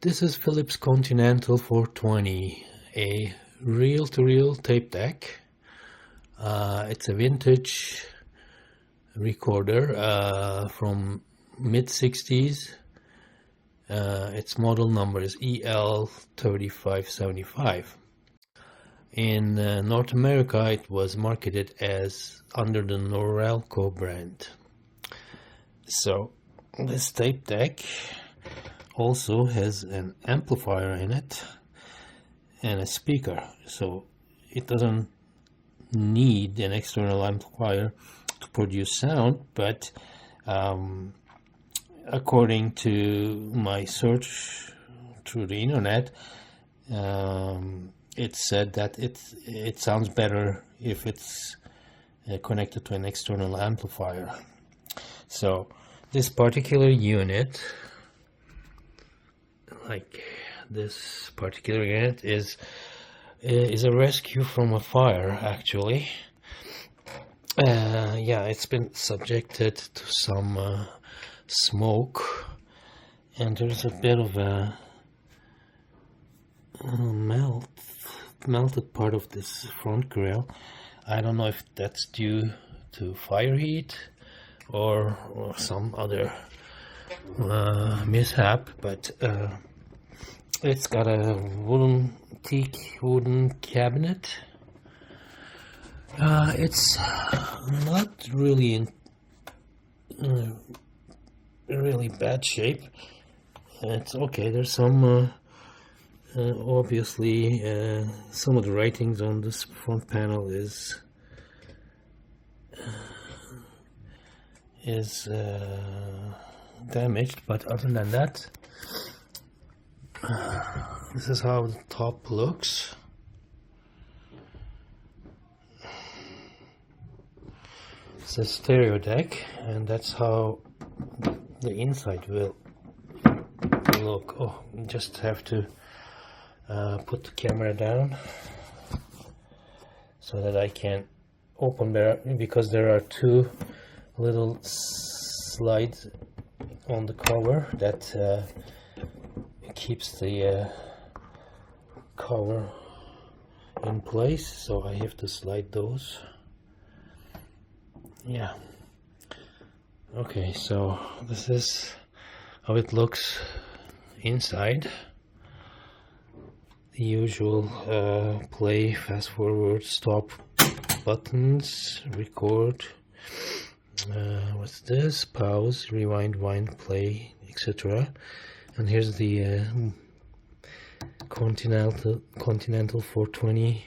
This is Phillips Continental 420, a reel-to-reel tape deck. It's a vintage recorder from mid-60s. Its model number is EL3575. In North America, it was marketed as under the Norelco brand. So this tape deck also has an amplifier in it and a speaker, so it doesn't need an external amplifier to produce sound, but according to my search through the internet, it said that it sounds better if it's connected to an external amplifier. So this particular unit, like this particular unit, is a rescue from a fire, actually. Yeah, it's been subjected to some smoke, and there's a bit of a melted part of this front grill. I don't know if that's due to fire heat or some other mishap, but it's got a teak wooden cabinet. It's not really in really bad shape. It's okay. There's some obviously some of the writings on this front panel is damaged, but other than that, this is how the top looks. It's a stereo deck, and that's how the inside will look. Oh, you just have to put the camera down so that I can open there, because there are two little slides on the cover that keeps the cover in place, so I have to slide those. Yeah, okay, so this is how it looks inside. The usual play, fast forward, stop buttons, record, what's this, pause, rewind, wind, play, etc. And here's the Continental 420,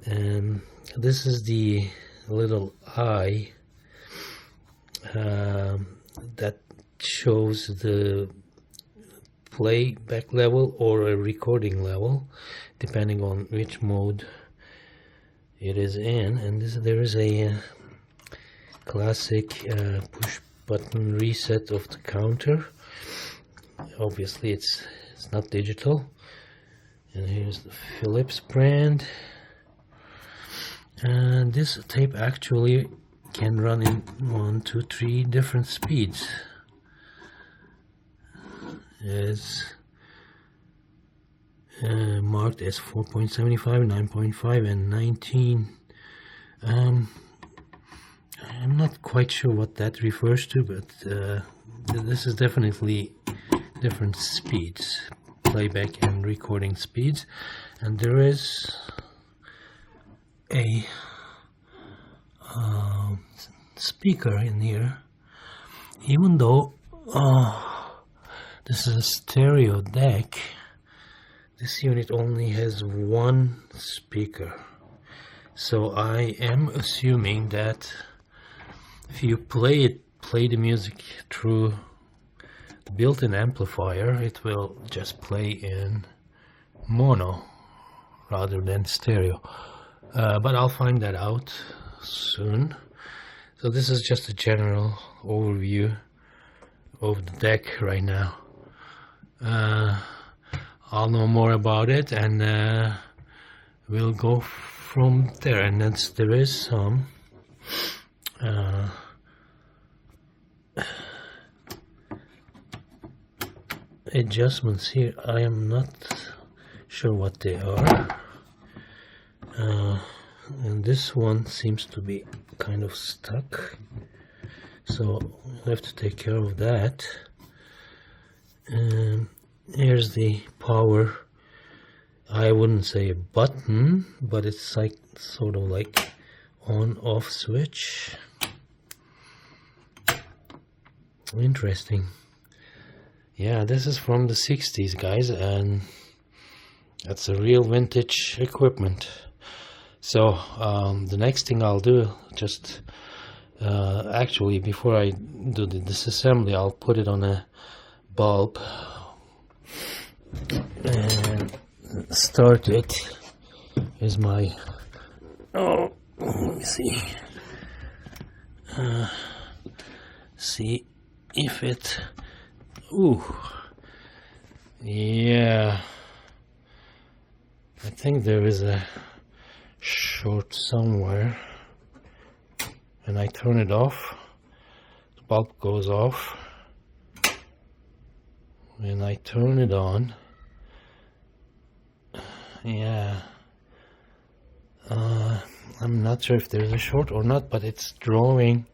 and this is the little eye that shows the playback level or a recording level, depending on which mode it is in. And there is a classic push button reset of the counter. Obviously it's not digital. And here's the Phillips brand, and this tape actually can run in 1, 2, 3 different speeds. It's marked as 4.75, 9.5 and 19. I'm not quite sure what that refers to, but this is definitely different speeds, playback and recording speeds. And there is a speaker in here, even though this is a stereo deck. This unit only has one speaker, so I am assuming that if you play the music through the built-in amplifier, it will just play in mono rather than stereo. But I'll find that out soon. So this is just a general overview of the deck right now. I'll know more about it, and we'll go from there. And there is some adjustments here. I am not sure what they are. And this one seems to be kind of stuck, so I have to take care of that. And here's the power. I wouldn't say a button, but it's like sort of like on-off switch. Interesting. Yeah, this is from the 60s, guys, and that's a real vintage equipment. So the next thing I'll do, just actually before I do the disassembly, I'll put it on a bulb and start it. Here's my, oh, let me see, see if it, ooh, yeah, I think there is a short somewhere. And I turn it off, the bulb goes off, and I turn it on. Yeah, I'm not sure if there's a short or not, but it's drawing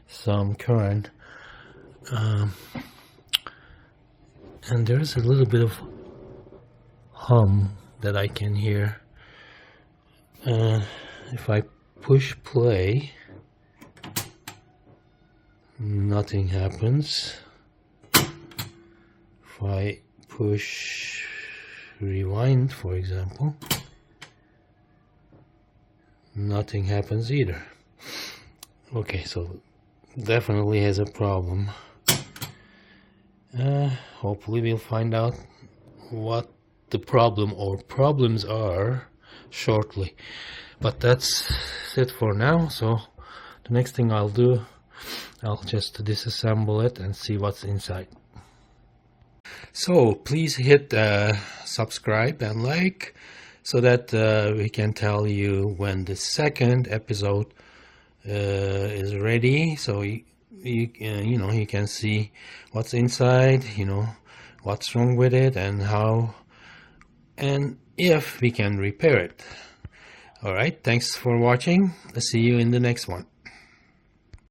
some current, and there's a little bit of hum that I can hear. If I push play, nothing happens. If I push rewind, for example, nothing happens either. Okay, so definitely has a problem. Hopefully we'll find out what the problem or problems are shortly. But that's it for now. So the next thing I'll do, I'll just disassemble it and see what's inside. So please hit subscribe and like, so that we can tell you when the second episode is ready. So you know, you can see what's inside, you know, what's wrong with it, and how, and if we can repair it. All right, thanks for watching. I'll see you in the next one.